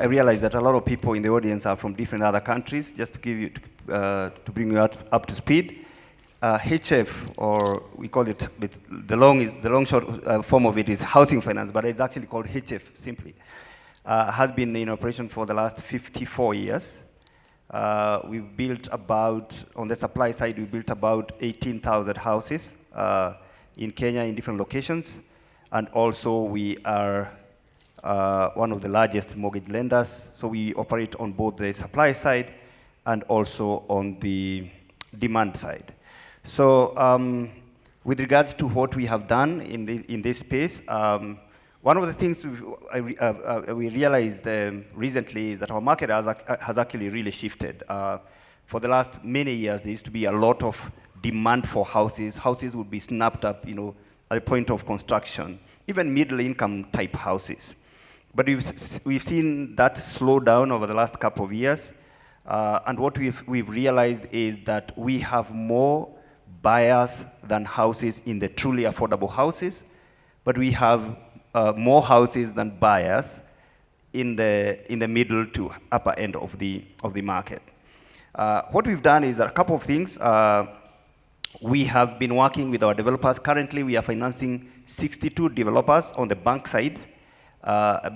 I realize that a lot of people in the audience are from different other countries. Just to give you, to bring you up to speed, HF, or we call it, the long short form of it is housing finance, but it's actually called HF simply. Has been in operation for the last 54 years. We've built about, on the supply side, we built about 18,000 houses in Kenya in different locations. And also we are one of the largest mortgage lenders. So we operate on both the supply side and also on the demand side. So with regards to what we have done in this space, one of the things we realized recently is that our market has actually really shifted. For the last many years, there used to be a lot of demand for houses. Houses would be snapped up, at the point of construction, even middle-income type houses. But we've seen that slow down over the last couple of years. And what we've realized is that we have more buyers than houses in the truly affordable houses, but we have more houses than buyers in the middle to upper end of the market. What we've done is a couple of things. We have been working with our developers. Currently, we are financing 62 developers on the bank side,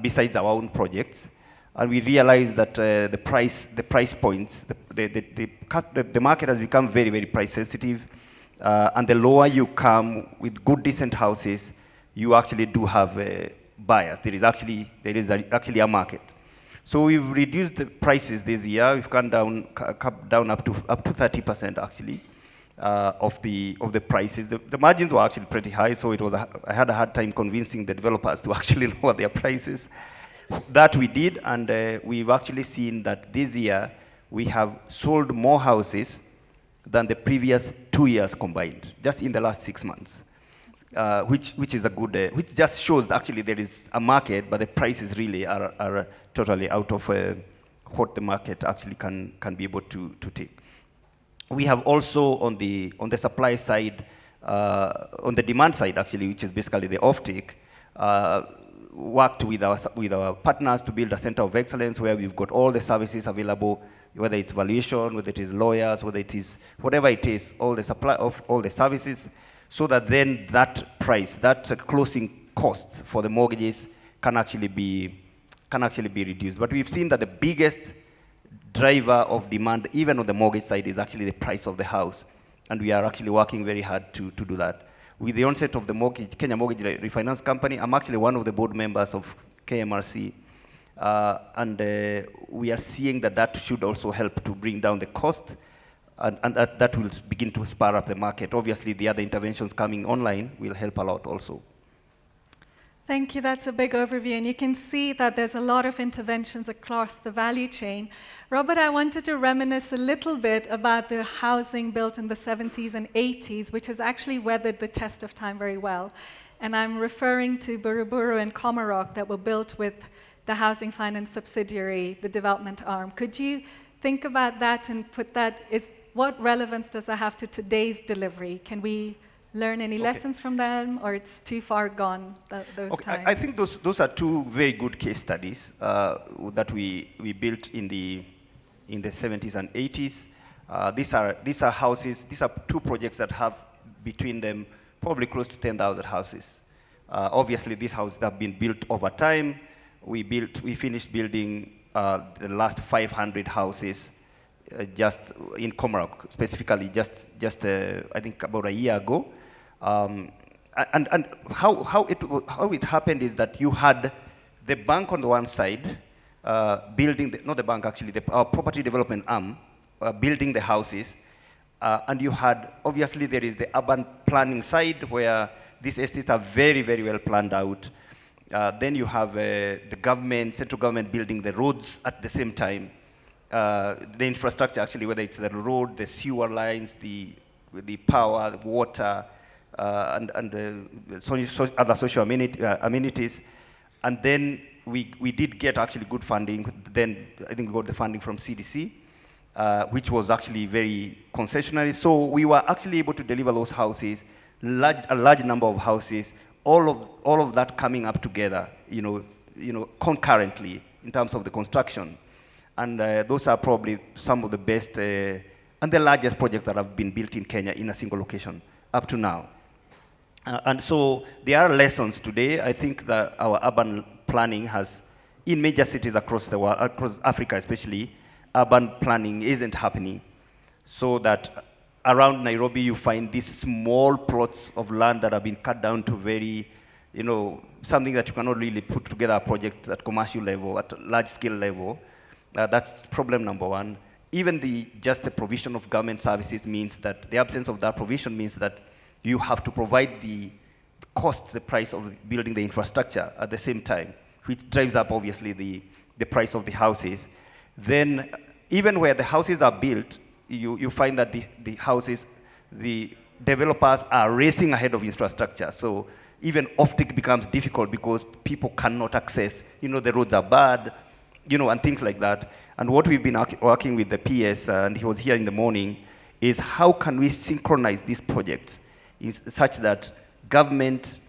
besides our own projects. And we realize that the price points, the market has become very, very price sensitive. And the lower you come with good, decent houses, you actually do have buyers. There is actually a market. So we've reduced the prices this year. We've gone down up to 30% actually of the prices. The margins were actually pretty high, so I had a hard time convincing the developers to actually lower their prices. That we did, and we've actually seen that this year we have sold more houses than the previous 2 years combined, just in the last 6 months. Which is a good, which just shows that actually there is a market, but the prices really are totally out of what the market actually can be able to take. We have also on the supply side, on the demand side actually, which is basically the offtake, worked with our partners to build a center of excellence where we've got all the services available, whether it's valuation, whether it is lawyers, whether it is whatever it is, all the supply of all the services, so that then that price, that closing cost for the mortgages can actually be reduced. But we've seen that the biggest driver of demand, even on the mortgage side, is actually the price of the house. And we are actually working very hard to do that. With the onset of the Kenya Mortgage Refinance Company, I'm actually one of the board members of KMRC. And we are seeing that should also help to bring down the cost. And that will begin to spur up the market. Obviously, the other interventions coming online will help a lot also. Thank you. That's a big overview. And you can see that there's a lot of interventions across the value chain. Robert, I wanted to reminisce a little bit about the housing built in the 70s and 80s, which has actually weathered the test of time very well. And I'm referring to Buruburu and Komarok that were built with the housing finance subsidiary, the development arm. Could you think about that and put that, what relevance does that have to today's delivery? Can we learn any lessons from them, or it's too far gone, those times? I think those are two very good case studies that we built in the 70s and 80s. These are houses, these are two projects that have between them probably close to 10,000 houses. Obviously, these houses have been built over time. We finished building the last 500 houses just in Komarok, specifically just I think about a year ago. And how it happened is that you had the bank on the one side building, not the bank actually, our property development arm building the houses, and you had, obviously there is the urban planning side where these estates are very, very well planned out. Then you have the government, central government building the roads at the same time. The infrastructure actually, whether it's the road, the sewer lines, the power, the water, and other social amenities. And then we did get actually good funding. Then I think we got the funding from CDC, which was actually very concessionary. So we were actually able to deliver those houses, a large number of houses, all of that coming up together, concurrently, in terms of the construction. And those are probably some of the best and the largest projects that have been built in Kenya in a single location up to now. And so there are lessons today. I think that our urban planning has, in major cities across the world, across Africa especially, urban planning isn't happening. So that around Nairobi you find these small plots of land that have been cut down to very, something that you cannot really put together a project at commercial level, at large scale level. That's problem number one. Even just the provision of government services means that the absence of that provision means that you have to provide the price of building the infrastructure at the same time, which drives up obviously the price of the houses. Then even where the houses are built, you find that the developers are racing ahead of infrastructure. So even offtake becomes difficult because people cannot access, the roads are bad, and things like that. And what we've been working with the PS, and he was here in the morning, is how can we synchronize these projects such that government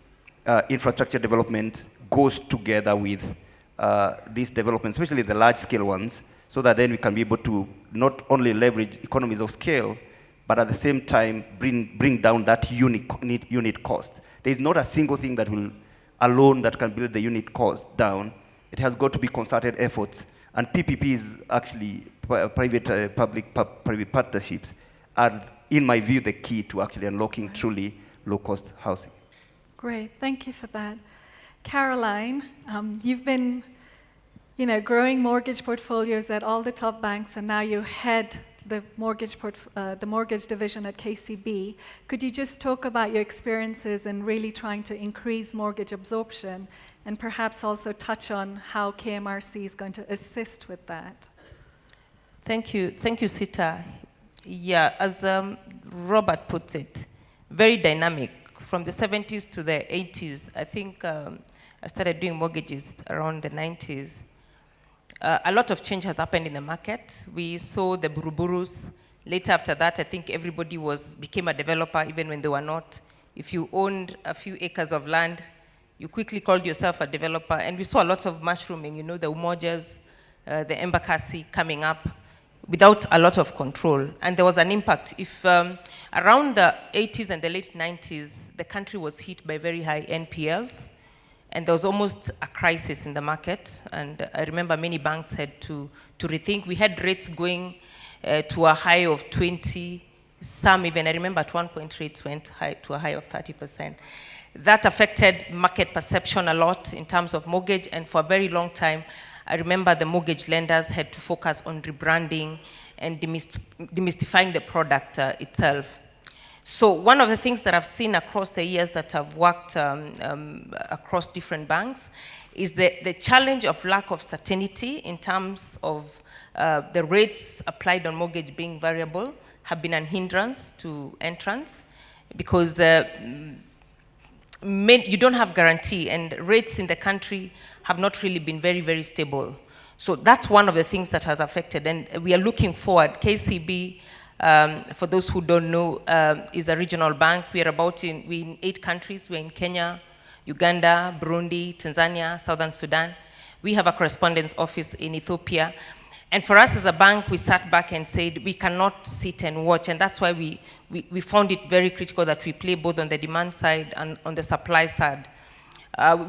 infrastructure development goes together with these developments, especially the large-scale ones, so that then we can be able to not only leverage economies of scale, but at the same time bring down that unit cost. There is not a single thing that will alone that can build the unit cost down. It has got to be concerted efforts, and PPPs, actually public-private partnerships, are, in my view, the key to actually unlocking truly low-cost housing. Great, thank you for that. Caroline, you've been growing mortgage portfolios at all the top banks, and now you head the mortgage division at KCB. Could you just talk about your experiences in really trying to increase mortgage absorption, and perhaps also touch on how KMRC is going to assist with that? Thank you, Sita. Yeah, as Robert puts it, very dynamic. From the 70s to the 80s, I think I started doing mortgages around the 90s. A lot of change has happened in the market. We saw the Buruburus. Later after that, I think everybody became a developer, even when they were not. If you owned a few acres of land, you quickly called yourself a developer. And we saw a lot of mushrooming, the Umojas, the Embakasi coming up without a lot of control. And there was an impact. If around the 80s and the late 90s, the country was hit by very high NPLs, and there was almost a crisis in the market. And I remember many banks had to rethink. We had rates going to a high of 20, some even, I remember at one point rates went to a high of 30%. That affected market perception a lot in terms of mortgage, and for a very long time, I remember the mortgage lenders had to focus on rebranding and demystifying the product itself. So one of the things that I've seen across the years that I've worked across different banks is the challenge of lack of certainty in terms of the rates applied on mortgage being variable have been an hindrance to entrance, because you don't have guarantee, and rates in the country have not really been very, very stable. So that's one of the things that has affected, and we are looking forward. KCB, for those who don't know, is a regional bank. We are in 8 countries. We're in Kenya, Uganda, Burundi, Tanzania, Southern Sudan. We have a correspondence office in Ethiopia. And for us as a bank, we sat back and said, we cannot sit and watch. And that's why we found it very critical that we play both on the demand side and on the supply side.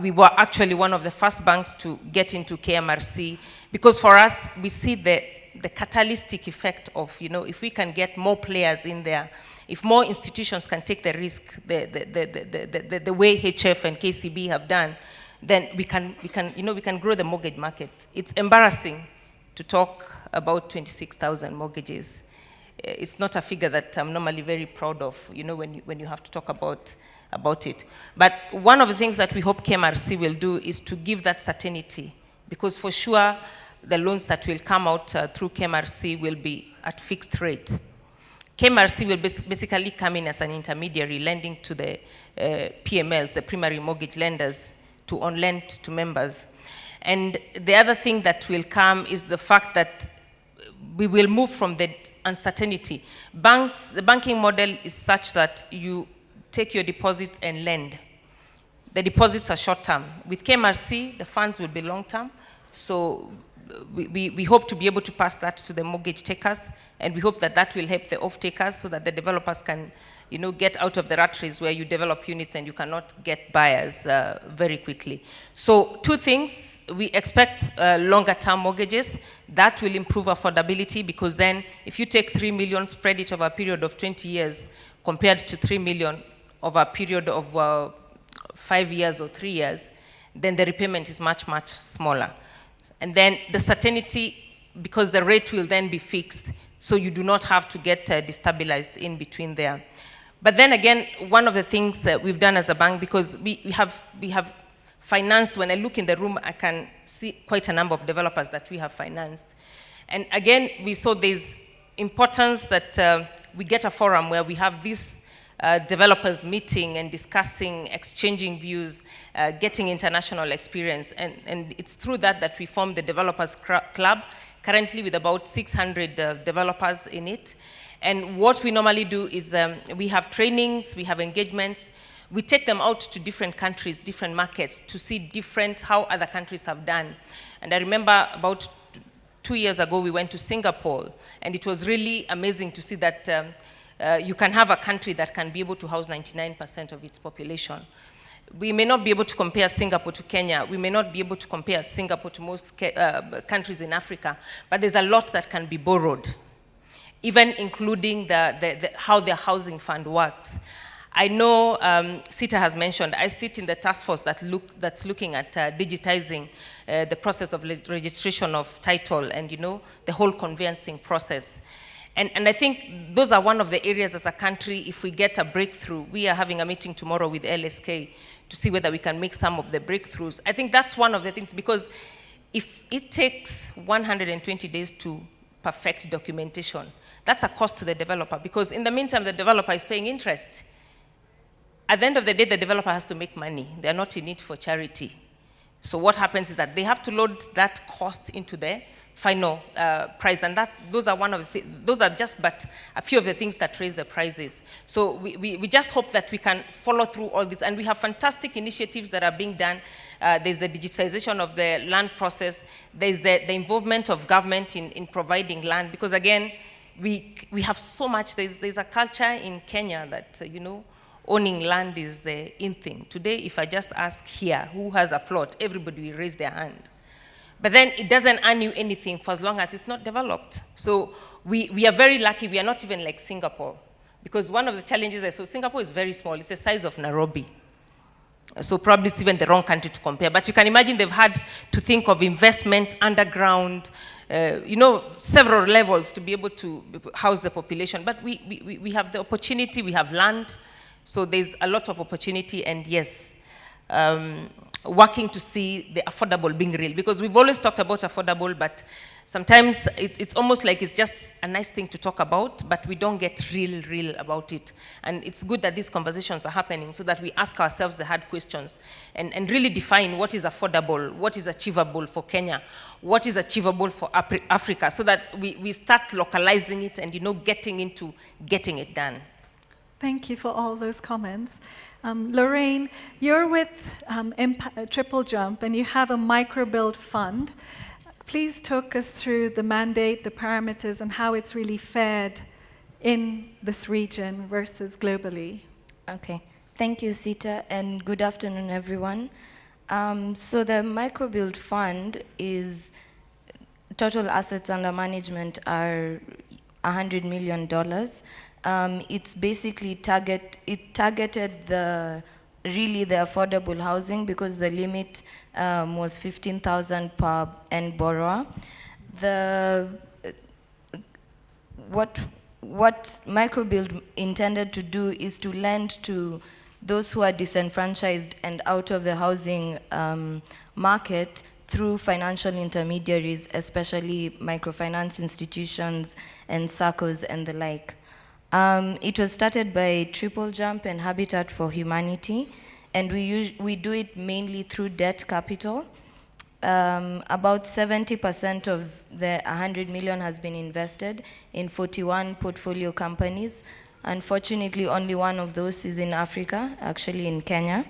We were actually one of the first banks to get into KMRC, because for us, we see the catalytic effect of, if we can get more players in there, if more institutions can take the risk, the way HF and KCB have done, then we can grow the mortgage market. It's embarrassing to talk about 26,000 mortgages. It's not a figure that I'm normally very proud of, when you have to talk about it. But one of the things that we hope KMRC will do is to give that certainty, because for sure, the loans that will come out through KMRC will be at fixed rate. KMRC will basically come in as an intermediary, lending to the PMLs, the primary mortgage lenders, to on-lend to members. And the other thing that will come is the fact that we will move from the uncertainty. The banking model is such that you take your deposits and lend. The deposits are short-term. With KMRC, the funds will be long-term. So we hope to be able to pass that to the mortgage takers, and we hope that that will help the off-takers so that the developers can, get out of the rat race where you develop units and you cannot get buyers very quickly. So 2 things: we expect longer-term mortgages. That will improve affordability, because then if you take 3 million, spread it over a period of 20 years, compared to 3 million over a period of 5 years or 3 years, then the repayment is much, much smaller. And then the certainty, because the rate will then be fixed, so you do not have to get destabilized in between there. But then again, one of the things that we've done as a bank, because we have financed, when I look in the room, I can see quite a number of developers that we have financed. And again, we saw there's importance that we get a forum where we have these developers meeting and discussing, exchanging views, getting international experience. And it's through that we formed the Developers Club, currently with about 600 developers in it. And what we normally do is we have trainings, we have engagements. We take them out to different countries, different markets, to see how other countries have done. And I remember about 2 years ago, we went to Singapore, and it was really amazing to see that you can have a country that can be able to house 99% of its population. We may not be able to compare Singapore to Kenya. We may not be able to compare Singapore to most countries in Africa, but there's a lot that can be borrowed, even including how their housing fund works. I know Sita has mentioned, I sit in the task force that's looking at digitizing the process of registration of title and, the whole conveyancing process. And I think those are one of the areas as a country, if we get a breakthrough. We are having a meeting tomorrow with LSK to see whether we can make some of the breakthroughs. I think that's one of the things, because if it takes 120 days to perfect documentation, that's a cost to the developer, because in the meantime, the developer is paying interest. At the end of the day, the developer has to make money. They're not in it for charity. So what happens is that they have to load that cost into the final price, and those are just but a few of the things that raise the prices. So we just hope that we can follow through all this, and we have fantastic initiatives that are being done. There's the digitization of the land process. There's the involvement of government in providing land, because again, we have so much. There's a culture in Kenya that owning land is the in thing. Today, if I just ask here who has a plot, everybody will raise their hand. But then it doesn't earn you anything for as long as it's not developed. So we are very lucky. We are not even like Singapore, because one of the challenges is, so Singapore is very small. It's the size of Nairobi. So probably it's even the wrong country to compare. But you can imagine they've had to think of investment underground, several levels to be able to house the population. But we have the opportunity. We have land. So there's a lot of opportunity. And yes, working to see the affordable being real, because we've always talked about affordable, but sometimes it's almost like it's just a nice thing to talk about, but we don't get real about it. And it's good that these conversations are happening so that we ask ourselves the hard questions and really define what is affordable, what is achievable for Kenya, what is achievable for Africa, so that we start localizing it and getting into getting it done. Thank you for all those comments. Lorraine, you're with Triple Jump, and you have a microbuild fund. Please talk us through the mandate, the parameters, and how it's really fared in this region versus globally. Okay. Thank you, Sita, and good afternoon, everyone. So the microbuild fund is, total assets under management are $100 million. It's basically targeted the affordable housing, because the limit was 15,000 per end borrower. What microbuild intended to do is to lend to those who are disenfranchised and out of the housing market through financial intermediaries, especially microfinance institutions and SACCOs and the like. It was started by Triple Jump and Habitat for Humanity, and we do it mainly through debt capital. About 70% of the 100 million has been invested in 41 portfolio companies. Unfortunately, only one of those is in Africa, actually in Kenya.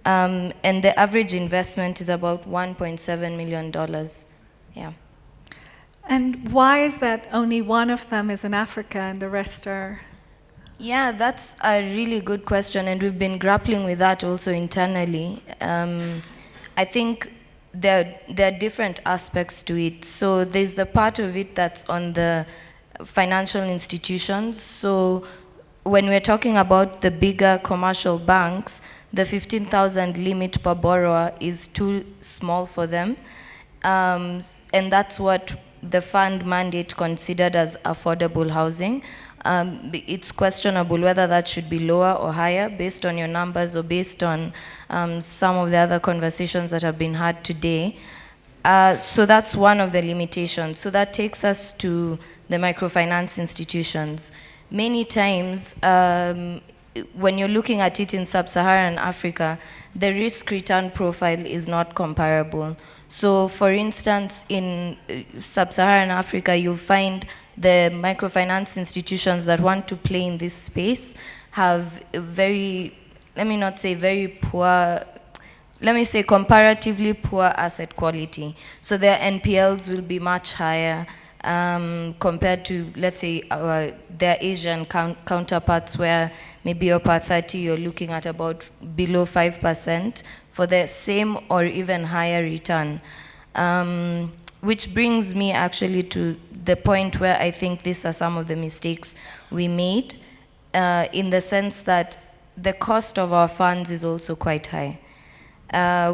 And the average investment is about $1.7 million. Yeah. And why is that only one of them is in Africa and the rest are? Yeah, that's a really good question, and we've been grappling with that also internally. I think there are different aspects to it. So there's the part of it that's on the financial institutions. So when we're talking about the bigger commercial banks, the 15,000 limit per borrower is too small for them. And that's what the fund mandate considered as affordable housing. It's questionable whether that should be lower or higher based on your numbers or based on some of the other conversations that have been had today. So that's one of the limitations. So that takes us to the microfinance institutions. Many times, when you're looking at it in sub-Saharan Africa, the risk-return profile is not comparable. So for instance, in sub-Saharan Africa, you'll find the microfinance institutions that want to play in this space have very, let me not say very poor, let me say comparatively poor asset quality. So their NPLs will be much higher compared to, let's say, their Asian counterparts, where maybe upper 30, you're looking at about below 5% for the same or even higher return. Which brings me actually to the point where I think these are some of the mistakes we made, in the sense that the cost of our funds is also quite high.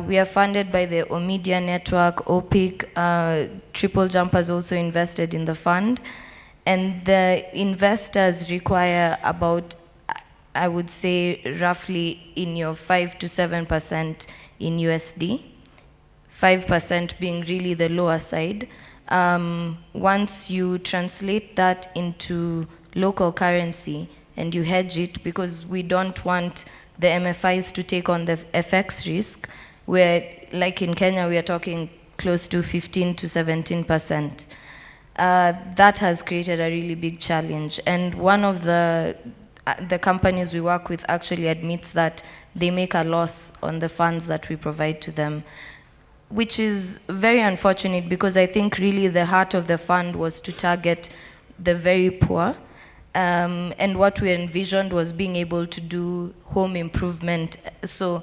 We are funded by the Omidyar Network, OPIC, Triple Jump has also invested in the fund, and the investors require about, I would say, roughly in your 5 to 7% in USD, 5% being really the lower side. Once you translate that into local currency and you hedge it, because we don't want the MFIs to take on the FX risk, where, like in Kenya, we are talking close to 15 to 17%. That has created a really big challenge. And one of the companies we work with actually admits that they make a loss on the funds that we provide to them, which is very unfortunate, because I think really the heart of the fund was to target the very poor. And what we envisioned was being able to do home improvement. So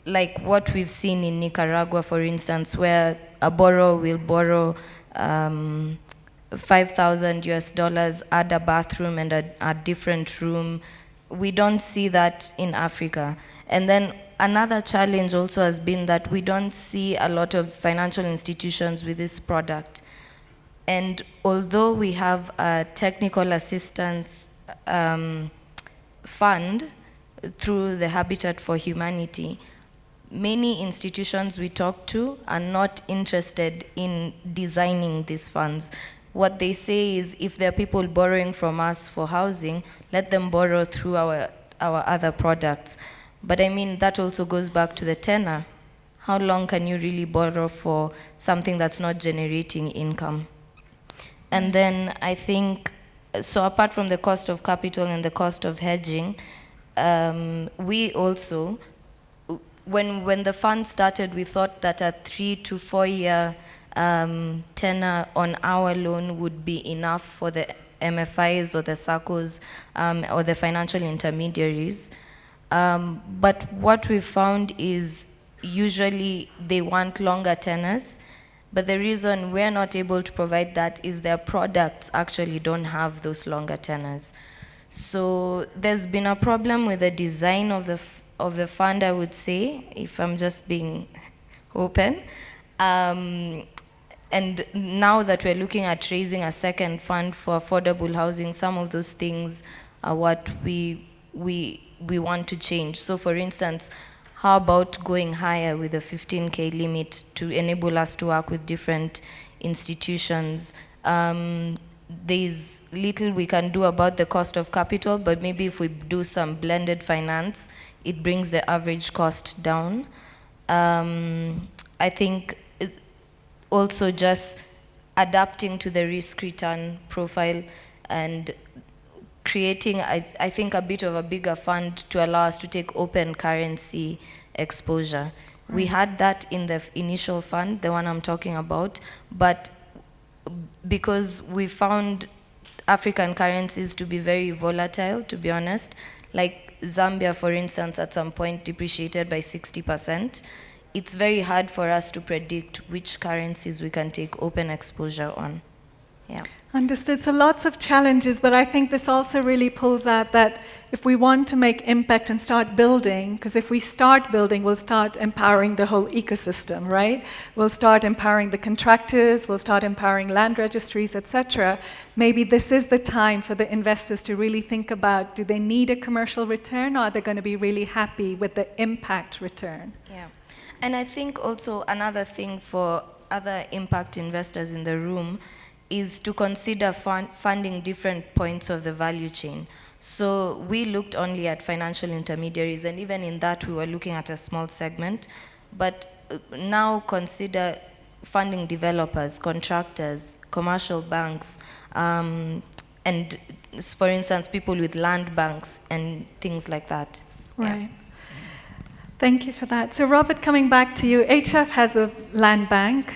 like what we've seen in Nicaragua, for instance, where a borrower will borrow $5,000, add a bathroom and a different room. We don't see that in Africa. And then another challenge also has been that we don't see a lot of financial institutions with this product. And although we have a technical assistance fund through the Habitat for Humanity, many institutions we talk to are not interested in designing these funds. What they say is, if there are people borrowing from us for housing, let them borrow through our other products. But I mean, that also goes back to the tenor. How long can you really borrow for something that's not generating income? And then I think, so apart from the cost of capital and the cost of hedging, we also, when the fund started, we thought that a 3 to 4 year tenor on our loan would be enough for the MFIs or the SACCOs or the financial intermediaries. But what we found is usually they want longer tenors. But the reason we're not able to provide that is their products actually don't have those longer tenors. So there's been a problem with the design of the fund, I would say, if I'm just being open. And now that we're looking at raising a second fund for affordable housing, some of those things are what we want to change. So for instance, how about going higher with a 15K limit to enable us to work with different institutions? There's little we can do about the cost of capital, but maybe if we do some blended finance, it brings the average cost down. I think also just adapting to the risk-return profile and creating, I think, a bit of a bigger fund to allow us to take open currency exposure. We had that in the initial fund, the one I'm talking about, but because we found African currencies to be very volatile, to be honest, like Zambia, for instance, at some point depreciated by 60%, it's very hard for us to predict which currencies we can take open exposure on. Yeah. Understood. So lots of challenges, but I think this also really pulls out that if we want to make impact and start building, because if we start building, we'll start empowering the whole ecosystem, right? We'll start empowering the contractors, we'll start empowering land registries, etc. Maybe this is the time for the investors to really think about, do they need a commercial return, or are they going to be really happy with the impact return? Yeah. And I think also another thing for other impact investors in the room is to consider funding different points of the value chain. So we looked only at financial intermediaries, and even in that we were looking at a small segment, but now consider funding developers, contractors, commercial banks, and for instance, people with land banks and things like that. Right. Yeah. Thank you for that. So Robert, coming back to you, HF has a land bank.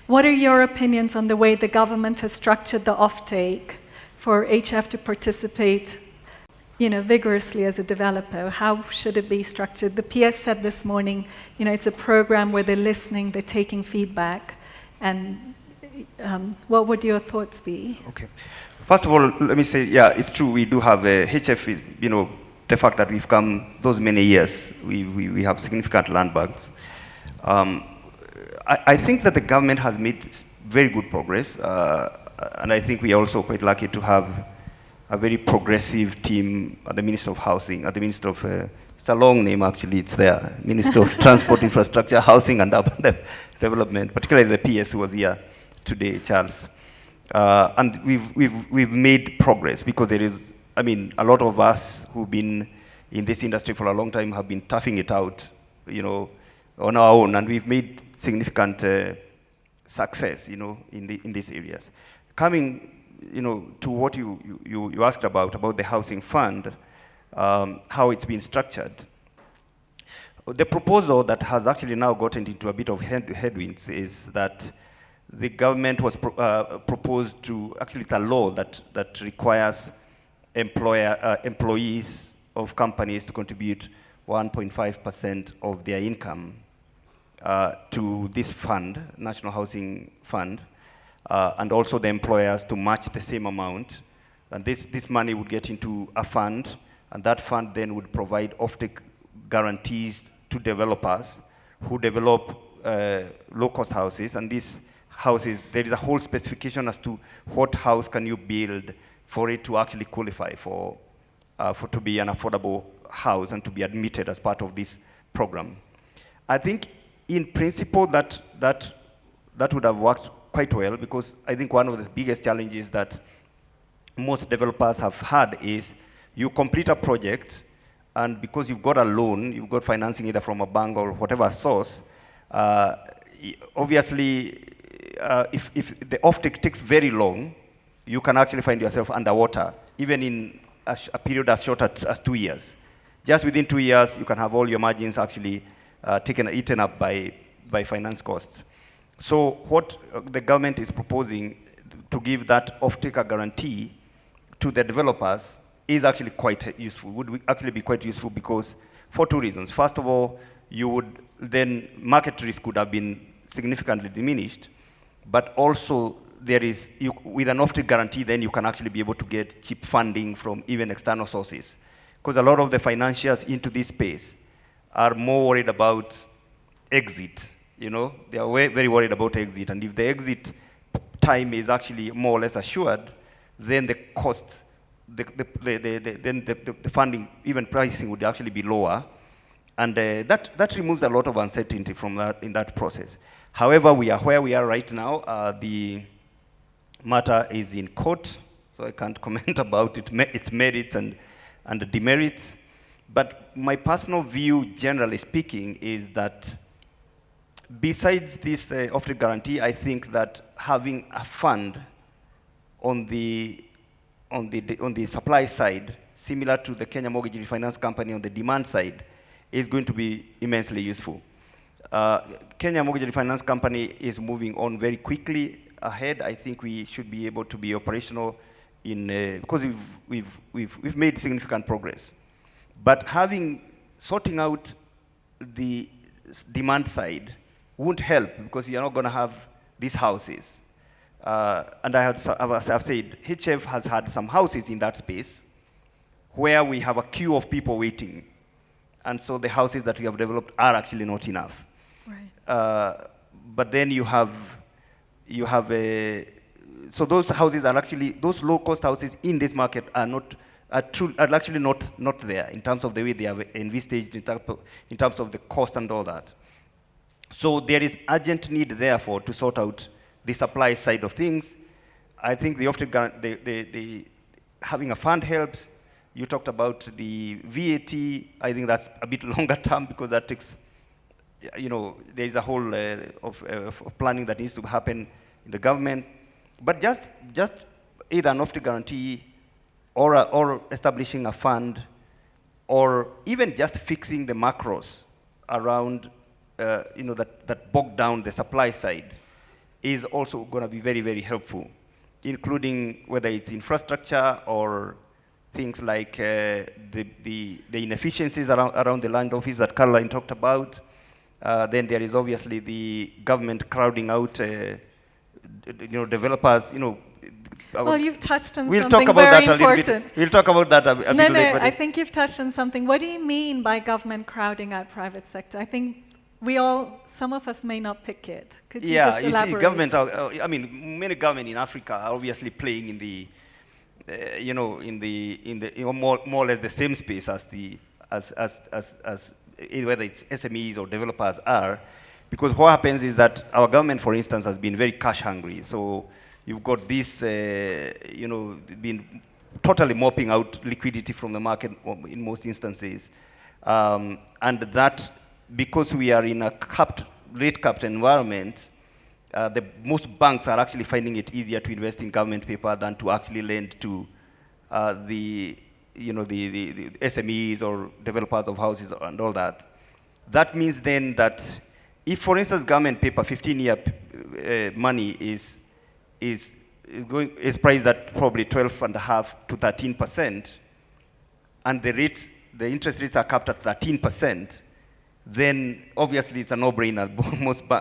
What are your opinions on the way the government has structured the offtake for HF to participate, vigorously as a developer? How should it be structured? The PS said this morning, it's a program where they're listening, they're taking feedback, and what would your thoughts be? Okay. First of all, let me say, yeah, it's true. We do have HF. The fact that we've come those many years, we have significant land banks. I think that the government has made very good progress, and I think we are also quite lucky to have a very progressive team at the Minister of Housing, at the Minister of, it's a long name actually, it's there, Minister of Transport, Infrastructure, Housing and Urban Development, particularly the PS who was here today, Charles. And we've made progress because there is, a lot of us who've been in this industry for a long time have been toughing it out, on our own, and we've made significant success, in these areas. Coming, to what you asked about the housing fund, how it's been structured. The proposal that has actually now gotten into a bit of headwinds is that the government was proposed to, actually it's a law that requires employees of companies to contribute 1.5% of their income to this fund, National Housing Fund, and also the employers to match the same amount. And this money would get into a fund, and that fund then would provide offtake guarantees to developers who develop low-cost houses. And these houses, there is a whole specification as to what house can you build for it to actually qualify for to be an affordable house and to be admitted as part of this program. I think in principle that would have worked quite well, because I think one of the biggest challenges that most developers have had is you complete a project, and because you've got a loan, you've got financing either from a bank or whatever source, obviously if the offtake takes very long, you can actually find yourself underwater, even in a period as short as 2 years. Just within 2 years, you can have all your margins actually eaten up by finance costs. So what the government is proposing to give that off-taker guarantee to the developers is actually quite useful, would actually be quite useful because for two reasons. First of all, market risk would have been significantly diminished, but also with an off-take guarantee, then you can actually be able to get cheap funding from even external sources. Because a lot of the financiers into this space are more worried about exit. They are very worried about exit. And if the exit time is actually more or less assured, then the cost, then the funding, even pricing would actually be lower. And that removes a lot of uncertainty from that in that process. However, we are where we are right now. The matter is in court, so I can't comment about its merits and the demerits. But my personal view, generally speaking, is that besides this off-take guarantee, I think that having a fund on the on the supply side, similar to the Kenya Mortgage Refinance Company on the demand side, is going to be immensely useful. Kenya Mortgage Refinance Company is moving on very quickly ahead. I think we should be able to be operational because we've made significant progress. But sorting out the demand side won't help because we are not going to have these houses. And I've said, HF has had some houses in that space where we have a queue of people waiting. And so the houses that we have developed are actually not enough. Right. But then so those houses are actually, those low-cost houses in this market are actually not there in terms of the way they are envisaged, in terms of the cost and all that. So there is urgent need, therefore, to sort out the supply side of things. I think having a fund helps. You talked about the VAT. I think that's a bit longer term because that takes, there is a whole of planning that needs to happen in the government. But just either an OFTI guarantee or establishing a fund or even just fixing the macros around, that bog down the supply side is also going to be very, very helpful, including whether it's infrastructure or things like the inefficiencies around the land office that Caroline talked about. Then there is obviously the government crowding out, developers. Well, you've touched on we'll something talk about very that a little important. bit. We'll talk about that a bit later. No, I think you've touched on something. What do you mean by government crowding out private sector? I think some of us may not pick it. Could you just elaborate? See, government, many governments in Africa are obviously playing in the, more or less the same space as whether it's SMEs or developers are, because what happens is that our government, for instance, has been very cash hungry. So you've got this, been totally mopping out liquidity from the market in most instances, and that because we are in a rate-capped environment, most banks are actually finding it easier to invest in government paper than to actually lend to the SMEs or developers of houses and all that. That means then that if, for instance, government paper, 15-year money is priced at probably 12.5% to 13%, and the interest rates are capped at 13%, then obviously it's a no-brainer.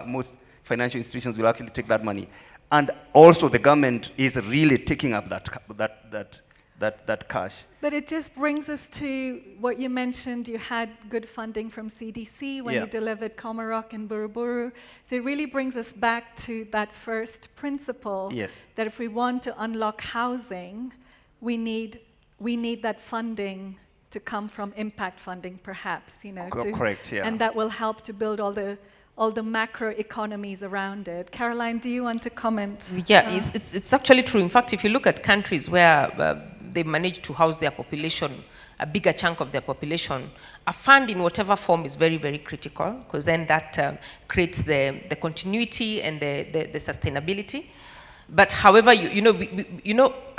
Most financial institutions will actually take that money. And also the government is really taking up that cash. But it just brings us to what you mentioned. You had good funding from CDC when you delivered Komarok and Buruburu. So it really brings us back to that first principle, that if we want to unlock housing, we need that funding to come from impact funding, perhaps, Correct, yeah. And that will help to build all the macro economies around it. Caroline, do you want to comment? Yeah, it's actually true. In fact, if you look at countries where they manage to house their population, a bigger chunk of their population, a fund in whatever form is very, very critical, because then that creates the continuity and the sustainability. But however,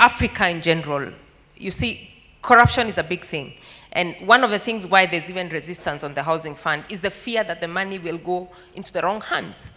Africa in general, you see, corruption is a big thing. And one of the things why there's even resistance on the housing fund is the fear that the money will go into the wrong hands.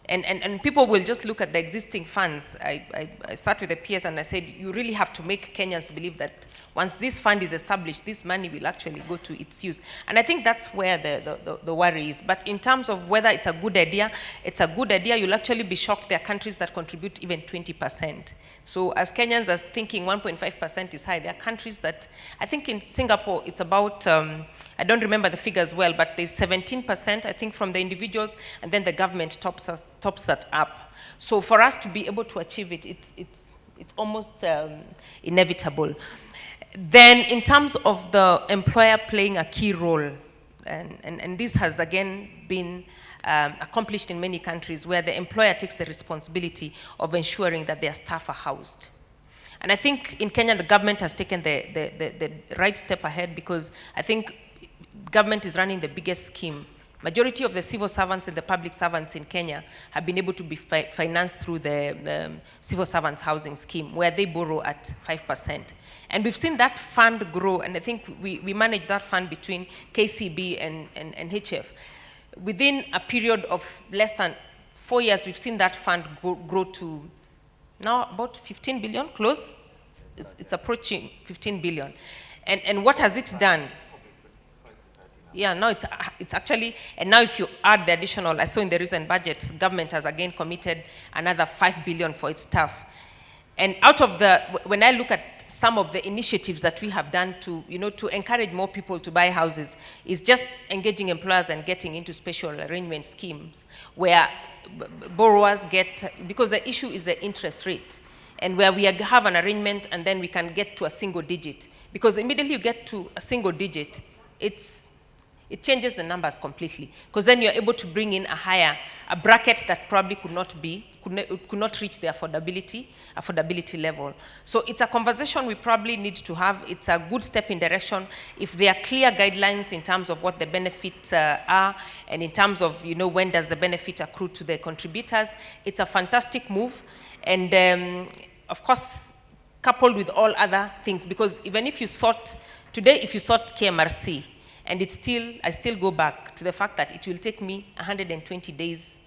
And people will just look at the existing funds. I sat with the PS and I said, you really have to make Kenyans believe that once this fund is established, this money will actually go to its use. And I think that's where the worry is. But in terms of whether it's a good idea, it's a good idea. You'll actually be shocked there are countries that contribute even 20%. So as Kenyans are thinking 1.5% is high, there are countries that, I think in Singapore, it's about, I don't remember the figures well, but there's 17%, I think, from the individuals, and then the government tops that up. So for us to be able to achieve it, it's almost inevitable. Then in terms of the employer playing a key role, and this has again been accomplished in many countries where the employer takes the responsibility of ensuring that their staff are housed. And I think in Kenya, the government has taken the right step ahead, because I think government is running the biggest scheme Majority of the civil servants and the public servants in Kenya have been able to be financed through the civil servants housing scheme, where they borrow at 5%. And we've seen that fund grow, and I think we manage that fund between KCB and HF. Within a period of less than 4 years, we've seen that fund grow to now about 15 billion, close. It's approaching 15 billion. And what has it done? Yeah, now it's actually, and now if you add the additional, I saw in the recent budget, government has again committed another 5 billion for its staff. And out of when I look at some of the initiatives that we have done to, to encourage more people to buy houses, is just engaging employers and getting into special arrangement schemes where borrowers get, because the issue is the interest rate, and where we have an arrangement and then we can get to a single digit. Because immediately you get to a single digit, it changes the numbers completely, because then you're able to bring in a bracket that probably could not reach the affordability level. So it's a conversation we probably need to have. It's a good step in direction. If there are clear guidelines in terms of what the benefits are, and in terms of, when does the benefit accrue to the contributors, it's a fantastic move. And of course, coupled with all other things, because even if you sought KMRC, and I still go back to the fact that it will take me 120 days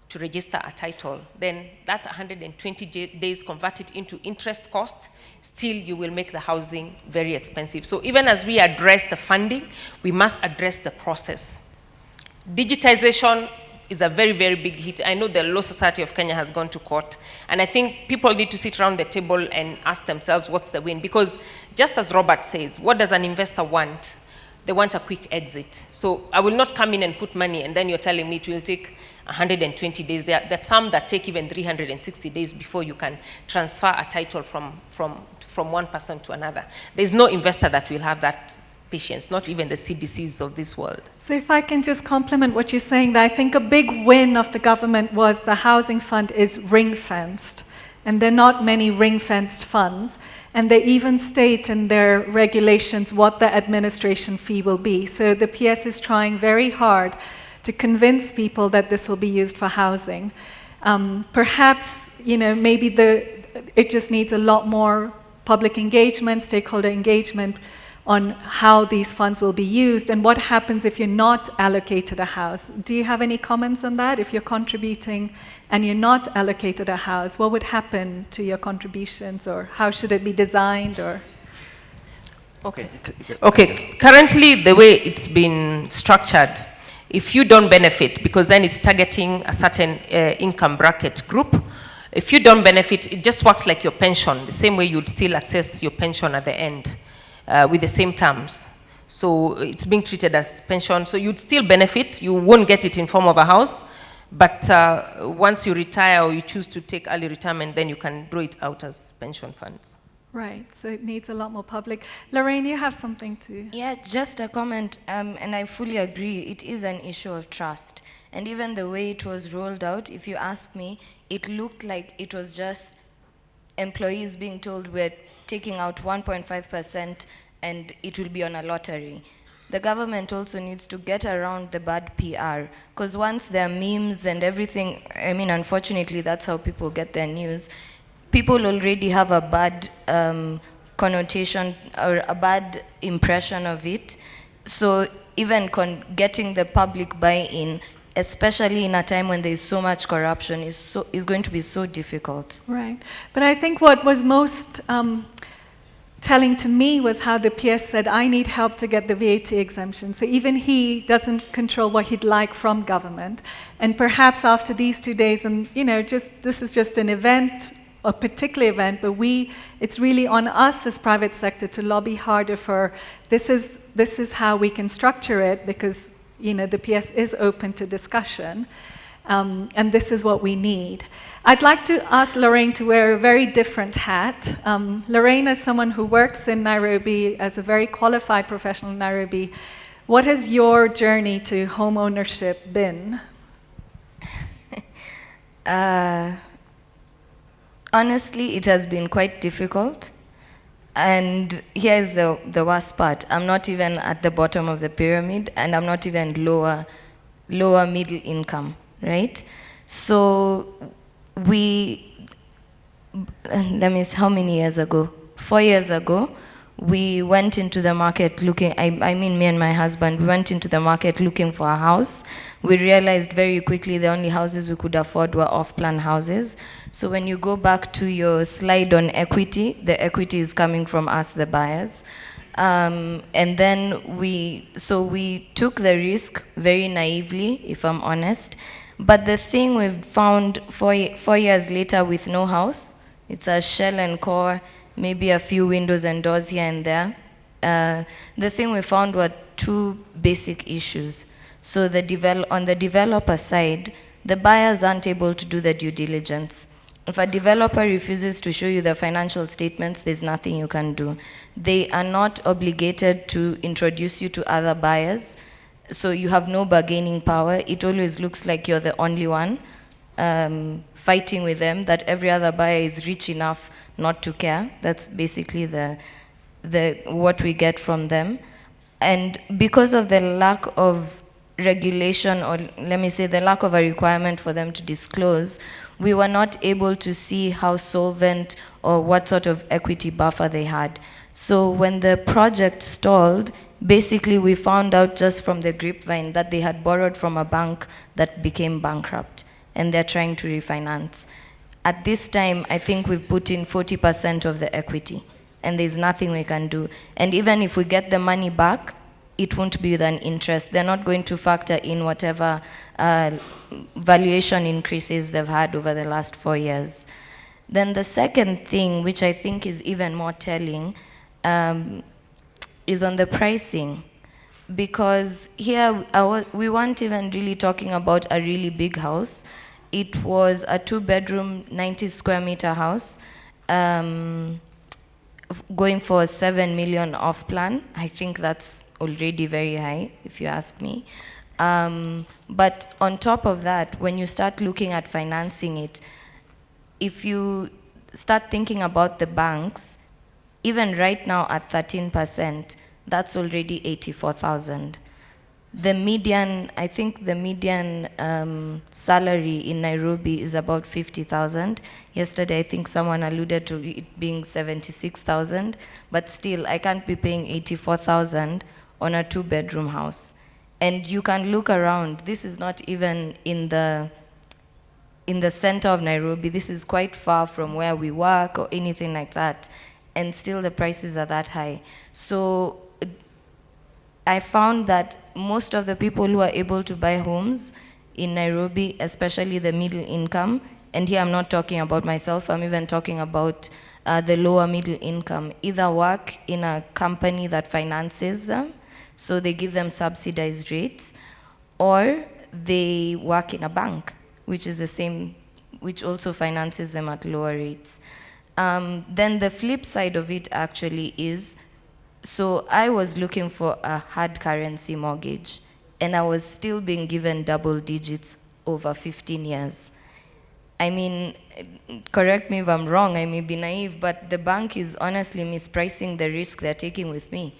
to register a title. Then that 120 days converted into interest cost, still you will make the housing very expensive. So even as we address the funding, we must address the process. Digitization is a very, very big hit. I know the Law Society of Kenya has gone to court, and I think people need to sit around the table and ask themselves what's the win. Because just as Robert says, what does an investor want? They want a quick exit. So I will not come in and put money and then you're telling me it will take 120 days. There are some that take even 360 days before you can transfer a title from one person to another. There's no investor that will have that patience, not even the CDCs of this world. So if I can just complement what you're saying, that I think a big win of the government was the housing fund is ring-fenced. And there are not many ring-fenced funds. And they even state in their regulations what the administration fee will be. So the PS is trying very hard to convince people that this will be used for housing. Perhaps, maybe it just needs a lot more public engagement, stakeholder engagement on how these funds will be used and what happens if you're not allocated a house. Do you have any comments on that? If you're contributing and you're not allocated a house, what would happen to your contributions, or how should it be designed? Or Okay, currently the way it's been structured, if you don't benefit, because then it's targeting a certain income bracket group, if you don't benefit, it just works like your pension, the same way you'd still access your pension at the end. With the same terms. So it's being treated as pension. So you'd still benefit. You won't get it in form of a house. But once you retire or you choose to take early retirement, then you can draw it out as pension funds. Right, so it needs a lot more public. Lorraine, you have something to... Yeah, just a comment, and I fully agree. It is an issue of trust. And even the way it was rolled out, if you ask me, it looked like it was just employees being told we're taking out 1.5% and it will be on a lottery. The government also needs to get around the bad PR, because once there are memes and everything, unfortunately, that's how people get their news. People already have a bad connotation or a bad impression of it. So even getting the public buy-in, especially in a time when there is so much corruption, is going to be so difficult. Right. But I think what was most telling to me was how the PS said, I need help to get the VAT exemption. So even he doesn't control what he'd like from government. And perhaps after these 2 days, and this is just an event, a particular event, but it's really on us as private sector to lobby harder for this is how we can structure it, because the PS is open to discussion, and this is what we need. I'd like to ask Lorraine to wear a very different hat. Lorraine is someone who works in Nairobi as a very qualified professional in Nairobi. What has your journey to home ownership been? Honestly, it has been quite difficult. And here's the worst part. I'm not even at the bottom of the pyramid, and I'm not even lower lower middle income, right? So how many years ago? 4 years ago, we went into the market looking, I mean me and my husband, we went into the market looking for a house. We realized very quickly the only houses we could afford were off-plan houses. So when you go back to your slide on equity, the equity is coming from us, the buyers. And then we took the risk very naively, if I'm honest. But the thing we've found 4 years later with no house, it's a shell and core, maybe a few windows and doors here and there. The thing we found were two basic issues. So on the developer side, the buyers aren't able to do the due diligence. If a developer refuses to show you the financial statements, there's nothing you can do. They are not obligated to introduce you to other buyers, so you have no bargaining power. It always looks like you're the only one fighting with them, that every other buyer is rich enough not to care. That's basically what we get from them. And because of the lack of regulation, or let me say the lack of a requirement for them to disclose, we were not able to see how solvent or what sort of equity buffer they had. So when the project stalled, basically we found out just from the grapevine that they had borrowed from a bank that became bankrupt, and they're trying to refinance. At this time, I think we've put in 40% of the equity, and there's nothing we can do. And even if we get the money back, it won't be with an interest. They're not going to factor in whatever valuation increases they've had over the last 4 years. Then the second thing, which I think is even more telling, is on the pricing. Because here, we weren't even really talking about a really big house. It was a 2-bedroom, 90 square meter house, going for 7 million off plan. I think that's already very high, if you ask me. But on top of that, when you start looking at financing it, if you start thinking about the banks, even right now at 13%, that's already 84,000. The median, I think the median salary in Nairobi is about 50,000. Yesterday, I think someone alluded to it being 76,000, but still, I can't be paying 84,000 on a 2-bedroom house. And you can look around. This is not even in the center of Nairobi. This is quite far from where we work or anything like that. And still the prices are that high. So I found that most of the people who are able to buy homes in Nairobi, especially the middle income, and here I'm not talking about myself, I'm even talking about the lower middle income, either work in a company that finances them, so they give them subsidized rates, or they work in a bank, which is the same, which also finances them at lower rates. Then the flip side of it actually is, so I was looking for a hard currency mortgage, and I was still being given double digits over 15 years. I mean, correct me if I'm wrong, I may be naive, but the bank is honestly mispricing the risk they're taking with me.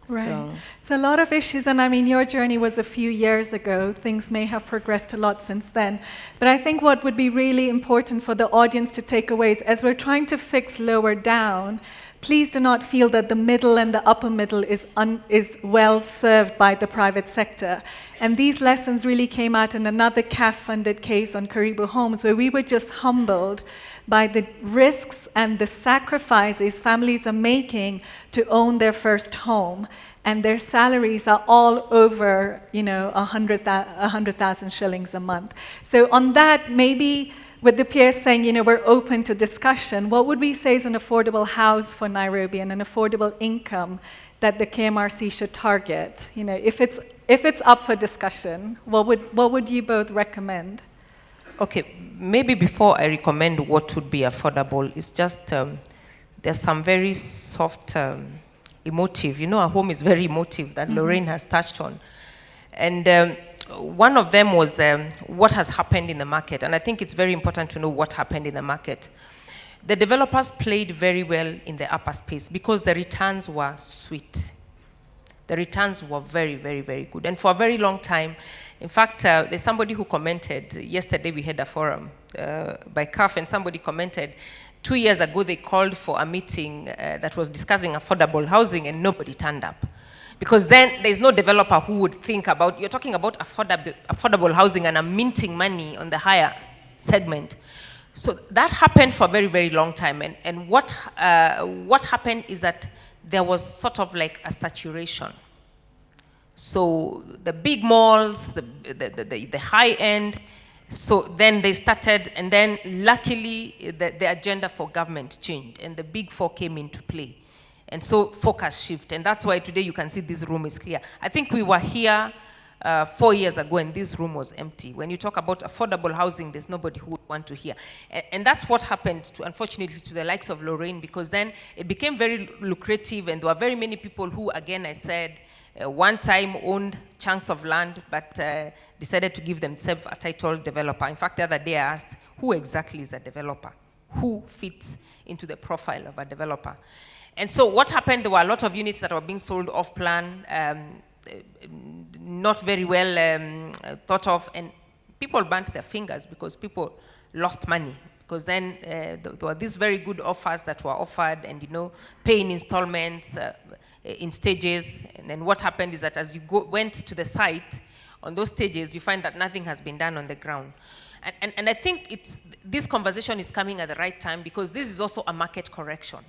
Right. So a lot of issues, and I mean, your journey was a few years ago. Things may have progressed a lot since then. But I think what would be really important for the audience to take away is, as we're trying to fix lower down, please do not feel that the middle and the upper middle is well served by the private sector. And these lessons really came out in another CAF-funded case on Karibu Homes, where we were just humbled by the risks and the sacrifices families are making to own their first home. And their salaries are all over, 100,000 shillings a month. So on that, maybe with the peers saying, we're open to discussion, what would we say is an affordable house for Nairobi and an affordable income that the KMRC should target? If it's up for discussion, what would you both recommend? Okay, maybe before I recommend what would be affordable, it's just there's some very soft, emotive. A home is very emotive that Lorraine has touched on. And one of them was what has happened in the market. And I think it's very important to know what happened in the market. The developers played very well in the upper space because the returns were sweet. the returns were very, very, very good. And for a very long time, in fact, there's somebody who commented, yesterday we had a forum by CAF, and somebody commented, 2 years ago they called for a meeting that was discussing affordable housing and nobody turned up. Because then there's no developer who would think about, you're talking about affordable housing and I'm minting money on the higher segment. So that happened for a very, very long time. And what happened is that there was sort of like a saturation. So the big malls, the high end, so then they started, and then luckily the agenda for government changed and the big four came into play. And so focus shift, and that's why today you can see this room is clear. I think we were here 4 years ago and this room was empty. When you talk about affordable housing, there's nobody who would want to hear. And that's what happened, to, unfortunately, to the likes of Lorraine, because then it became very lucrative and there were very many people who, again, I said, one time owned chunks of land, but decided to give themselves a title developer. In fact, the other day I asked, who exactly is a developer? Who fits into the profile of a developer? And so what happened, there were a lot of units that were being sold off plan, not very well thought of, and people burnt their fingers because people lost money. Because then there were these very good offers that were offered, and pay in installments, in stages. And then what happened is that as you went to the site, on those stages, you find that nothing has been done on the ground. And I think this conversation is coming at the right time because this is also a market correction.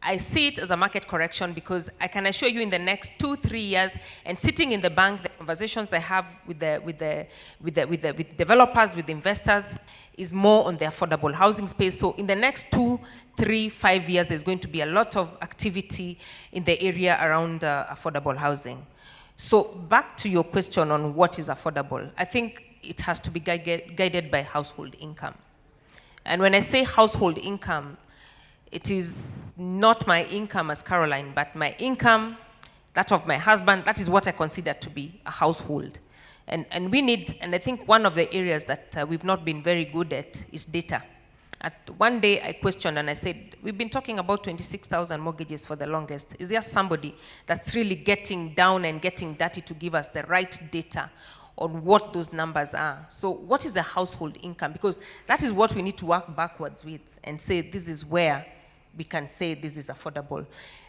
I see it as a market correction because I can assure you in the next 2-3 years, and sitting in the bank, the conversations I have with developers, with investors, is more on the affordable housing space. So in the next 2, 3, 5 years, there's going to be a lot of activity in the area around affordable housing. So back to your question on what is affordable, I think it has to be guided by household income. And when I say household income, it is not my income as Caroline, but my income, that of my husband. That is what I consider to be a household. And we need, and I think one of the areas that we've not been very good at is data. One day I questioned and I said, we've been talking about 26,000 mortgages for the longest. Is there somebody that's really getting down and getting dirty to give us the right data on what those numbers are? So what is the household income? Because that is what we need to work backwards with and say this is where we can say this is affordable.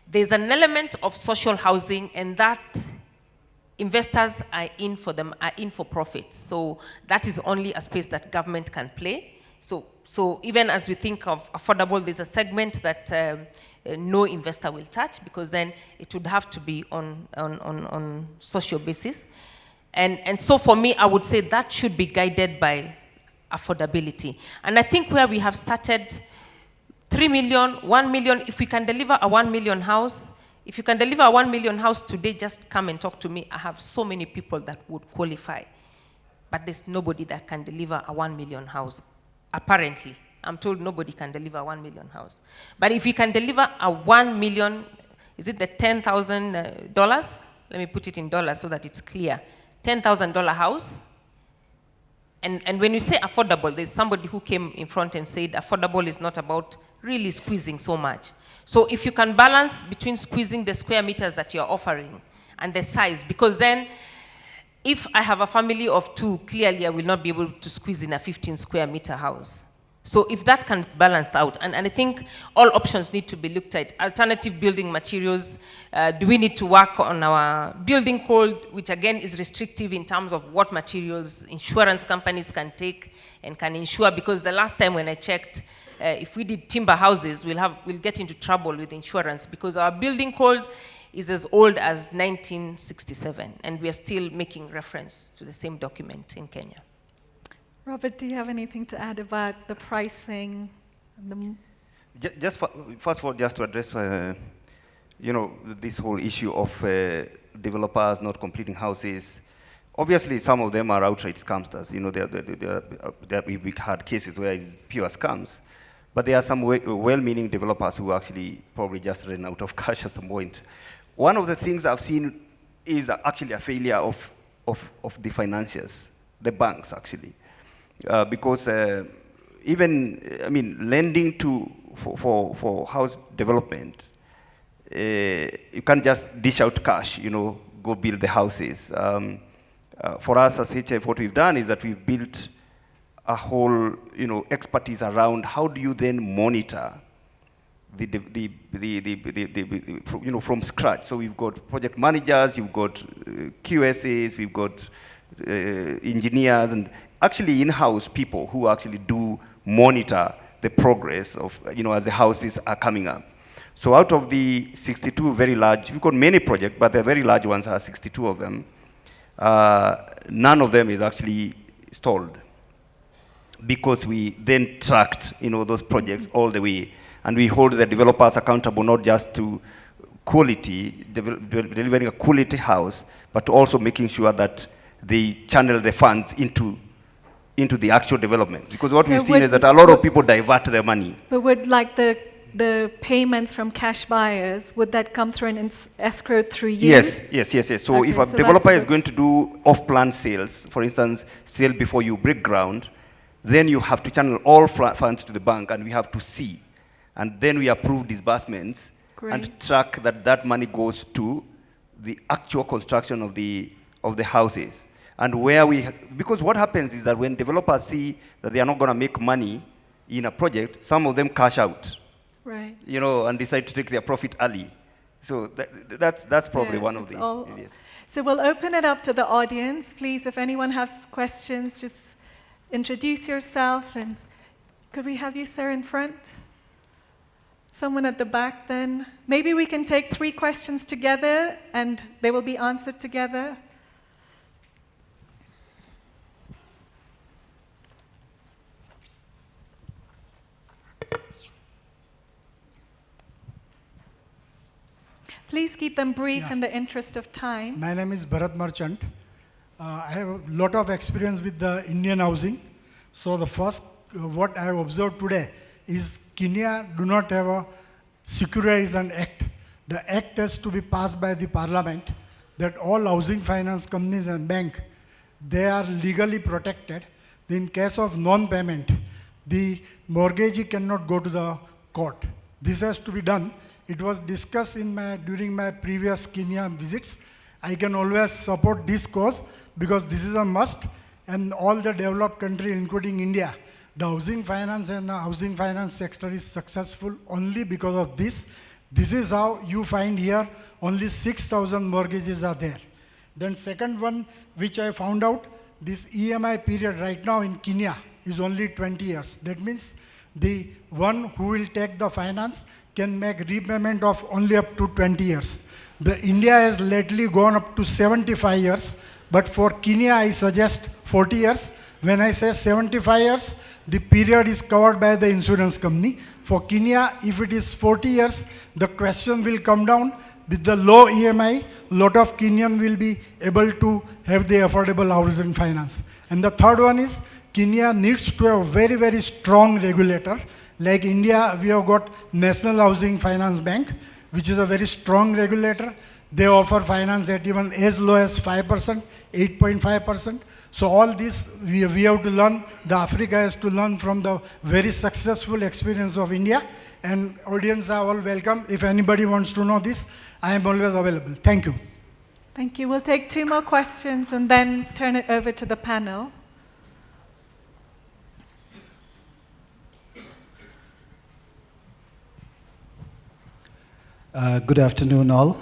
There's an element of social housing, and that investors are in for profits. So that is only a space that government can play. So even as we think of affordable, there's a segment that no investor will touch, because then it would have to be on social basis. And so for me, I would say that should be guided by affordability. And I think where we have started, 3 million, 1 million, if we can deliver a 1 million house, if you can deliver a 1 million house today, just come and talk to me. I have so many people that would qualify. But there's nobody that can deliver a 1 million house. Apparently, I'm told nobody can deliver a 1 million house. But if you can deliver a 1 million, is it the $10,000? Let me put it in dollars so that it's clear. $10,000 house. And when you say affordable, there's somebody who came in front and said affordable is not about really squeezing so much. So if you can balance between squeezing the square meters that you're offering and the size, because then if I have a family of 2, clearly I will not be able to squeeze in a 15 square meter house. So if that can be balanced out, and I think all options need to be looked at. Alternative building materials, do we need to work on our building code, which again is restrictive in terms of what materials insurance companies can take and can insure, because the last time when I checked, if we did timber houses, we'll get into trouble with insurance, because our building code is as old as 1967, and we are still making reference to the same document in Kenya. Robert, do you have anything to add about the pricing? Just first of all, just to address, this whole issue of developers not completing houses. Obviously, some of them are outright scamsters. We've had cases where it's pure scams. But there are some well-meaning developers who actually probably just ran out of cash at some point. One of the things I've seen is actually a failure of the financiers, the banks actually. Because lending for house development, you can't just dish out cash, go build the houses. For us as HF, what we've done is that we've built a whole, expertise around how do you then monitor from scratch. So we've got project managers, you've got QSAs, we've got engineers, and actually in-house people who actually do monitor the progress of, as the houses are coming up. So out of the 62 very large, we've got many projects, but the very large ones are 62 of them. None of them is actually stalled, because we then tracked, those projects all the way, and we hold the developers accountable not just to quality, delivering a quality house, but also making sure that they channel the funds into the actual development. Because what we've seen is that a lot of people divert their money. But would like the payments from cash buyers, would that come through an escrow through you? Yes. So Okay, if a so developer that's is going to do off-plan sales, for instance, sale before you break ground, then you have to channel all funds to the bank, and we have to see. And then we approve disbursements and Great. track that money goes to the actual construction of the houses. And because what happens is that when developers see that they are not going to make money in a project, some of them cash out, Right. and decide to take their profit early. So that's probably Yeah, one of it's the all- areas. So we'll open it up to the audience. Please, if anyone has questions, just introduce yourself. And could we have you, sir, in front? Someone at the back then. Maybe we can take 3 questions together and they will be answered together. Please keep them brief Yeah. in the interest of time. My name is Bharat Merchant. I have a lot of experience with the Indian housing. So the first, what I have observed today is Kenya do not have a Securitization Act. The act has to be passed by the parliament that all housing finance companies and bank, they are legally protected. In case of non-payment, the mortgagee cannot go to the court. This has to be done. It was discussed during my previous Kenya visits. I can always support this cause because this is a must, and all the developed countries, including India, the housing finance and the housing finance sector is successful only because of this. This is how you find here only 6,000 mortgages are there. Then second one, which I found out, this EMI period right now in Kenya is only 20 years. That means the one who will take the finance can make repayment of only up to 20 years. The India has lately gone up to 75 years, but for Kenya I suggest 40 years. When I say 75 years, the period is covered by the insurance company. For Kenya, if it is 40 years, the question will come down. With the low EMI, lot of Kenyan will be able to have the affordable housing finance. And the third one is, Kenya needs to have a very, very strong regulator. Like India, we have got National Housing Finance Bank, which is a very strong regulator. They offer finance at even as low as 5%, 8.5%. So all this, we have to learn, the Africa has to learn from the very successful experience of India. And audience are all welcome. If anybody wants to know this, I am always available. Thank you. Thank you. We'll take 2 more questions and then turn it over to the panel. Good afternoon, all.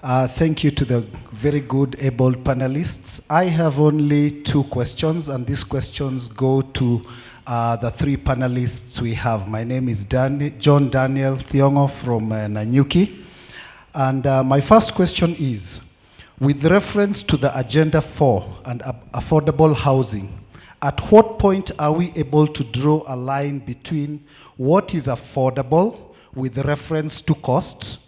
Thank you to the very good, able panelists. I have only 2 questions, and these questions go to the 3 panelists we have. My name is John Daniel Thiongo from Nanyuki. And my first question is, with reference to the Agenda 4 and affordable housing, at what point are we able to draw a line between what is affordable with reference to cost,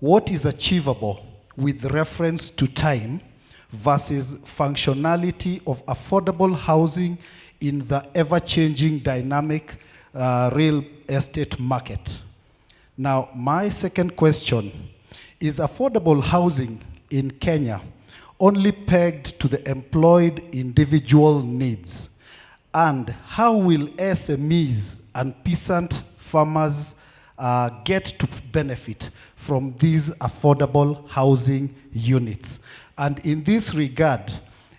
what is achievable with reference to time, versus functionality of affordable housing in the ever-changing dynamic real estate market? Now, my second question is, affordable housing in Kenya only pegged to the employed individual needs? And how will SMEs and peasant farmers get to benefit from these affordable housing units. And in this regard,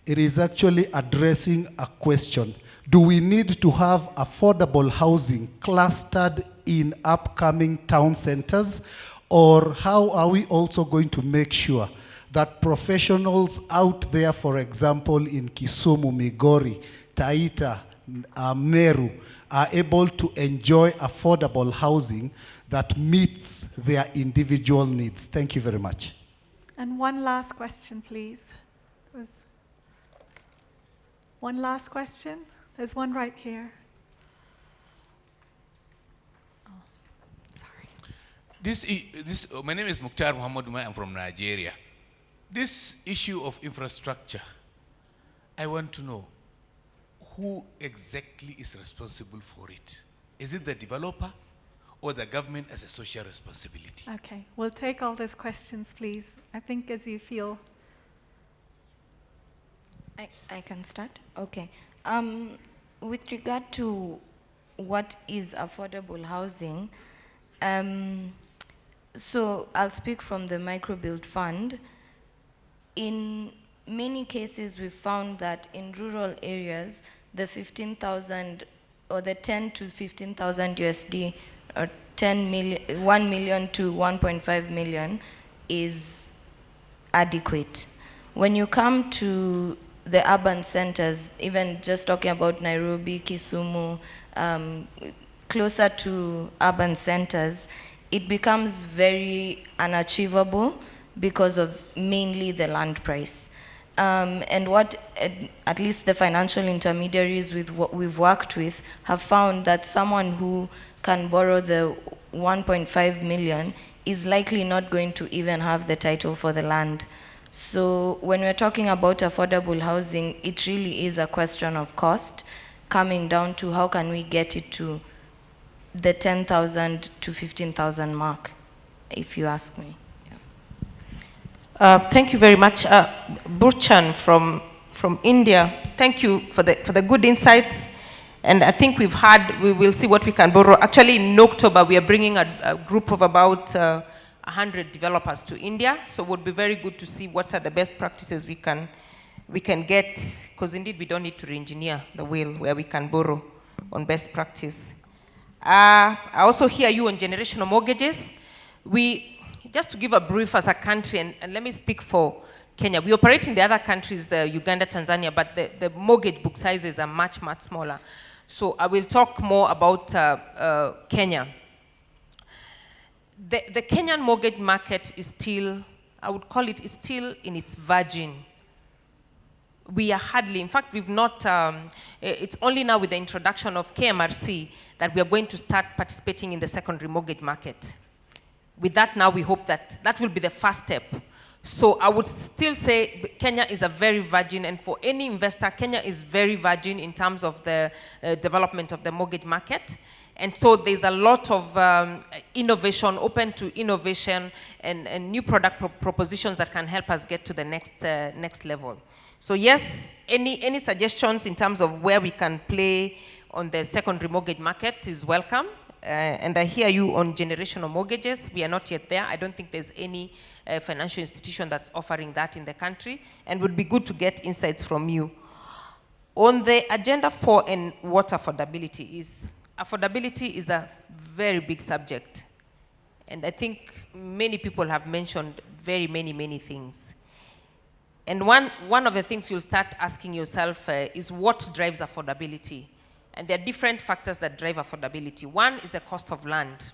it is actually addressing a question. Do we need to have affordable housing clustered in upcoming town centers? Or how are we also going to make sure that professionals out there, for example, in Kisumu, Migori, Taita, Meru, are able to enjoy affordable housing that meets their individual needs? Thank you very much. And one last question, please. One last question. There's one right here. Oh, sorry. My name is Mukhtar Muhammad Umar. I'm from Nigeria. This issue of infrastructure, I want to know who exactly is responsible for it. Is it the developer or the government as a social responsibility? Okay, we'll take all those questions, please. I think as you feel. I can start? Okay. With regard to what is affordable housing, so I'll speak from the Microbuild Fund. In many cases, we've found that in rural areas, the 15,000 or the 10 to 15,000 USD or 1 million to 1.5 million is adequate. When you come to the urban centers, even just talking about Nairobi, Kisumu, closer to urban centers, it becomes very unachievable because of mainly the land price. And what at least the financial intermediaries with what we've worked with have found that someone who can borrow the 1.5 million is likely not going to even have the title for the land. So when we're talking about affordable housing, it really is a question of cost, coming down to how can we get it to the 10,000 to 15,000 mark, if you ask me. Thank you very much. Burchan from India, thank you for the good insights. And I think we will see what we can borrow. Actually, in October, we are bringing a group of about 100 developers to India. So it would be very good to see what are the best practices we can get, because indeed we don't need to re-engineer the wheel where we can borrow on best practice. I also hear you on generational mortgages. Just to give a brief as a country, and let me speak for Kenya. We operate in the other countries, Uganda, Tanzania, but the mortgage book sizes are much, much smaller. So I will talk more about Kenya. The Kenyan mortgage market is still, I would call it, is still in its virgin. We are hardly, in fact, we've not, it's only now with the introduction of KMRC that we are going to start participating in the secondary mortgage market. With that now, we hope that that will be the first step. So I would still say Kenya is a very virgin, and for any investor, Kenya is very virgin in terms of the development of the mortgage market. And so there's a lot of innovation, open to innovation, and new product propositions that can help us get to the next level. So yes, any suggestions in terms of where we can play on the secondary mortgage market is welcome. And I hear you on generational mortgages. We are not yet there. I don't think there's any financial institution that's offering that in the country, and would be good to get insights from you. On the agenda for water affordability is a very big subject. And I think many people have mentioned very many things. And one of the things you'll start asking yourself is what drives affordability? And there are different factors that drive affordability. One is the cost of land.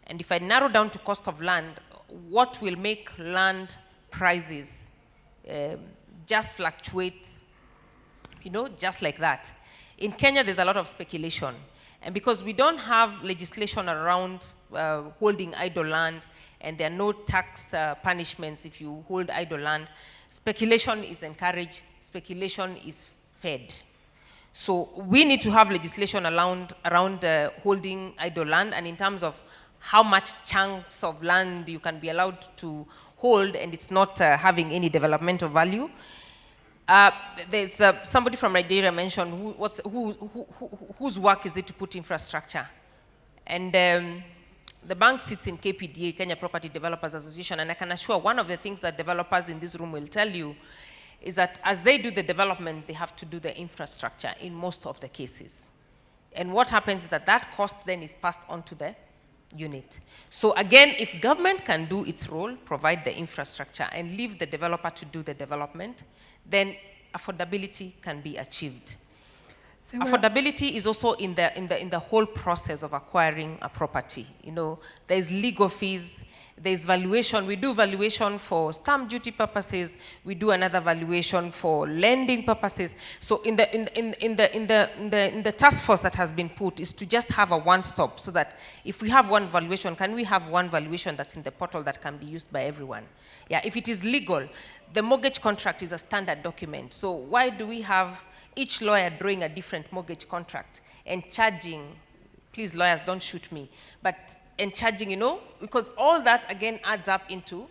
And if I narrow down to cost of land, what will make land prices just fluctuate, just like that? In Kenya, there's a lot of speculation. And because we don't have legislation around holding idle land, and there are no tax punishments if you hold idle land, speculation is encouraged, speculation is fed. So we need to have legislation around holding idle land, and in terms of how much chunks of land you can be allowed to hold and it's not having any developmental value. There's somebody from Nigeria mentioned whose work is it to put infrastructure? And the bank sits in KPDA, Kenya Property Developers Association, and I can assure one of the things that developers in this room will tell you is that as they do the development, they have to do the infrastructure in most of the cases. And what happens is that that cost then is passed on to the unit. So again, if government can do its role, provide the infrastructure, and leave the developer to do the development, then affordability can be achieved. So we're- Affordability is also in the whole process of acquiring a property. You know, there's legal fees, there's valuation. We do valuation for stamp duty purposes. We do another valuation for lending purposes. So in the task force that has been put is to just have a one-stop, so that if we have one valuation, can we have one valuation that's in the portal that can be used by everyone? Yeah, if it is legal, the mortgage contract is a standard document. So why do we have each lawyer drawing a different mortgage contract and charging, please lawyers don't shoot me, and charging, you know, because all that again adds up into,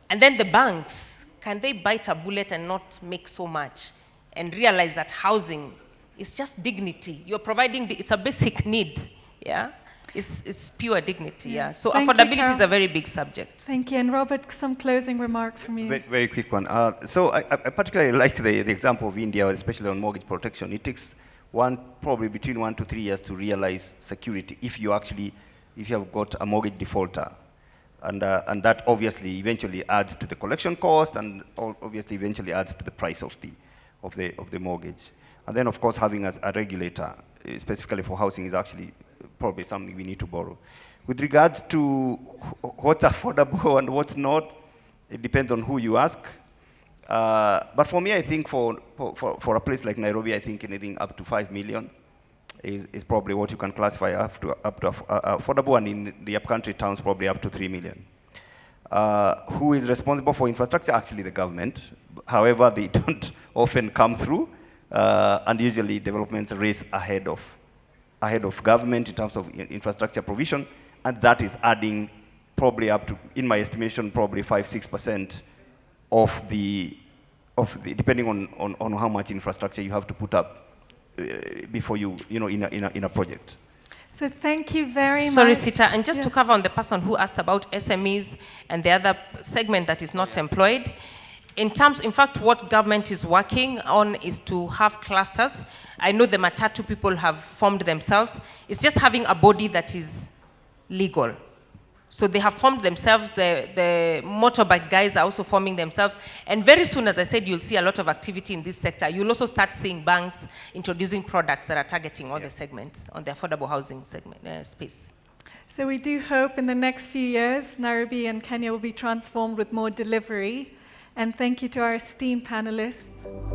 and then the banks, can they bite a bullet and not make so much and realize that housing is just dignity? You're providing, it's a basic need, yeah? It's pure dignity, yeah. So Thank you, affordability is Carol. a very big subject. Thank you. And Robert, some closing remarks from you. Very, very quick one. So I particularly like the example of India, especially on mortgage protection. It takes probably between 1 to 3 years to realize security if you have got a mortgage defaulter. And that obviously eventually adds to the collection cost, and obviously eventually adds to the price of the mortgage. And then of course having a regulator, specifically for housing, is actually probably something we need to borrow. With regards to what's affordable and what's not, it depends on who you ask. But for me, I think for a place like Nairobi, I think anything up to 5 million is probably what you can classify up to affordable, and in the upcountry towns, probably up to 3 million. Who is responsible for infrastructure? Actually, the government. However, they don't often come through, and usually developments race ahead of government in terms of infrastructure provision, and that is adding probably up to, in my estimation, probably 5-6% of the depending on how much infrastructure you have to put up before you know in a project. So thank you very much. Sorry, Sita, and just Yeah. to cover on the person who asked about SMEs and the other segment that is not employed, in fact, what government is working on is to have clusters. I know the Matatu people have formed themselves. It's just having a body that is legal. So they have formed themselves, the motorbike guys are also forming themselves, and very soon, as I said, you'll see a lot of activity in this sector. You'll also start seeing banks introducing products that are targeting all the segments on the affordable housing segment space. So we do hope in the next few years, Nairobi and Kenya will be transformed with more delivery. And thank you to our esteemed panelists.